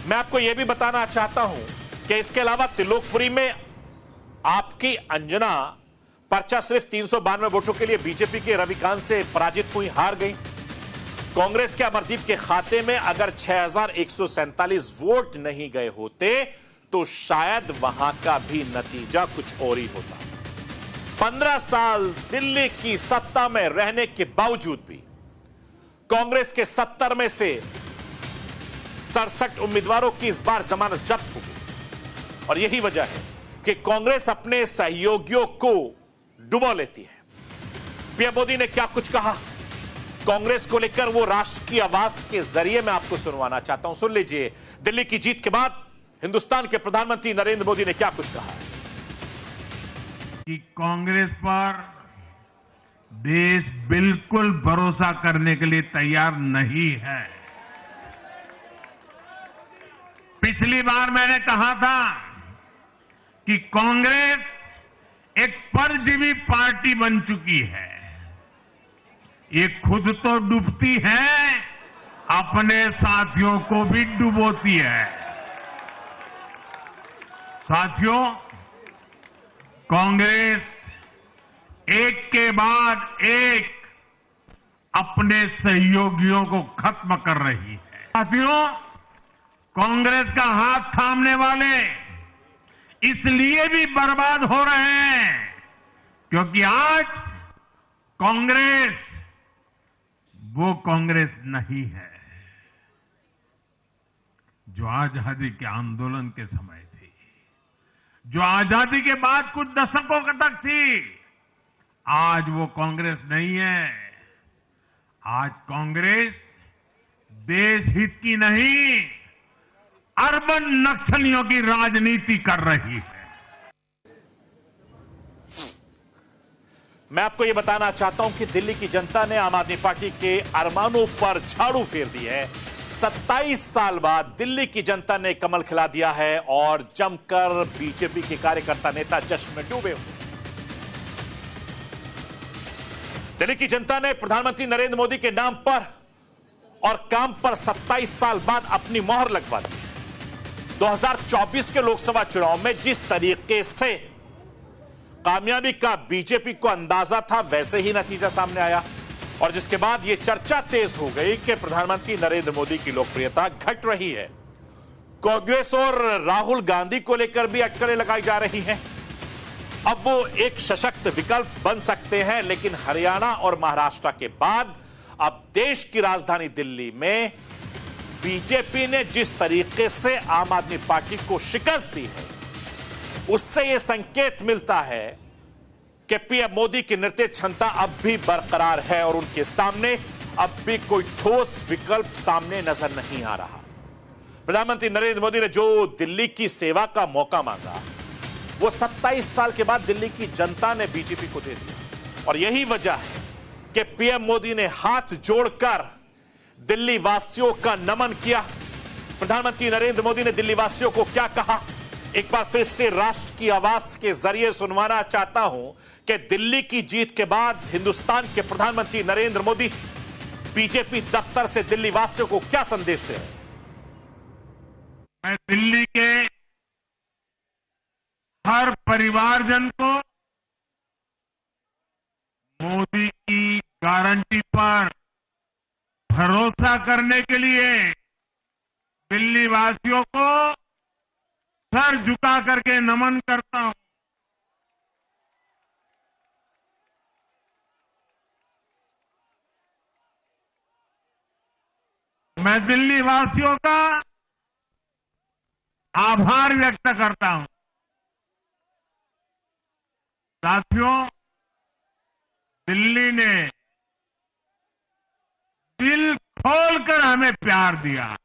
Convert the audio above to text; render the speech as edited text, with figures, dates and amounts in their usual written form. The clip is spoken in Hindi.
मैं आपको यह भी बताना चाहता हूं कि इसके अलावा त्रिलोकपुरी में आपकी अंजना पर्चा सिर्फ 392 वोटों के लिए बीजेपी के रविकांत से पराजित हुई, हार गई। कांग्रेस के अमरदीप के खाते में अगर 6147 वोट नहीं गए होते तो शायद वहां का भी नतीजा कुछ और ही होता। 15 साल दिल्ली की सत्ता में रहने के बावजूद भी कांग्रेस के 70 में से 67 उम्मीदवारों की इस बार जमानत जब्त हो गई और यही वजह है कि कांग्रेस अपने सहयोगियों को डुबो लेती है। पीएम मोदी ने क्या कुछ कहा कांग्रेस को लेकर, वो राष्ट्र की आवाज के जरिए मैं आपको सुनवाना चाहता हूं। सुन लीजिए, दिल्ली की जीत के बाद हिंदुस्तान के प्रधानमंत्री नरेंद्र मोदी ने क्या कुछ कहा कि कांग्रेस पर देश बिल्कुल भरोसा करने के लिए तैयार नहीं है। पिछली बार मैंने कहा था कि कांग्रेस एक परजीवी पार्टी बन चुकी है। ये खुद तो डूबती है, अपने साथियों को भी डुबोती है। साथियों, कांग्रेस एक के बाद एक अपने सहयोगियों को खत्म कर रही है। साथियों, कांग्रेस का हाथ थामने वाले इसलिए भी बर्बाद हो रहे हैं क्योंकि आज कांग्रेस वो कांग्रेस नहीं है जो आजादी के आंदोलन के समय थी, जो आजादी के बाद कुछ दशकों तक थी। आज वो कांग्रेस नहीं है। आज कांग्रेस देश हित की नहीं, अर्बन नक्सलियों की राजनीति कर रही है। मैं आपको यह बताना चाहता हूं कि दिल्ली की जनता ने आम आदमी पार्टी के अरमानों पर झाड़ू फेर दी है। 27 साल बाद दिल्ली की जनता ने कमल खिला दिया है और जमकर बीजेपी के कार्यकर्ता नेता जश्न में डूबे हुए। दिल्ली की जनता ने प्रधानमंत्री नरेंद्र मोदी के नाम पर और काम पर 27 साल बाद अपनी मोहर लगवा दी। 2024 के लोकसभा चुनाव में जिस तरीके से कामयाबी का बीजेपी को अंदाजा था, वैसे ही नतीजा सामने आया और जिसके बाद यह चर्चा तेज हो गई कि प्रधानमंत्री नरेंद्र मोदी की लोकप्रियता घट रही है। कांग्रेस और राहुल गांधी को लेकर भी अटकलें लगाई जा रही हैं। अब वो एक सशक्त विकल्प बन सकते हैं, लेकिन हरियाणा और महाराष्ट्र के बाद अब देश की राजधानी दिल्ली में बीजेपी ने जिस तरीके से आम आदमी पार्टी को शिकस्त दी है, उससे यह संकेत मिलता है कि पीएम मोदी की नेतृत्व क्षमता अब भी बरकरार है और उनके सामने अब भी कोई ठोस विकल्प सामने नजर नहीं आ रहा। प्रधानमंत्री नरेंद्र मोदी ने जो दिल्ली की सेवा का मौका मांगा, वो 27 साल के बाद दिल्ली की जनता ने बीजेपी को दे दिया और यही वजह है कि पीएम मोदी ने हाथ जोड़कर दिल्ली वासियों का नमन किया। प्रधानमंत्री नरेंद्र मोदी ने दिल्ली वासियों को क्या कहा, एक बार फिर से राष्ट्र की आवाज के जरिए सुनवाना चाहता हूं कि दिल्ली की जीत के बाद हिंदुस्तान के प्रधानमंत्री नरेंद्र मोदी बीजेपी दफ्तर से दिल्ली वासियों को क्या संदेश दे रहे हैं। मैं दिल्ली के हर परिवारजन को मोदी की गारंटी पर भरोसा करने के लिए दिल्ली वासियों को सर झुका करके नमन करता हूं। मैं दिल्ली वासियों का आभार व्यक्त करता हूं। साथियों, दिल्ली ने दिल खोलकर हमें प्यार दिया।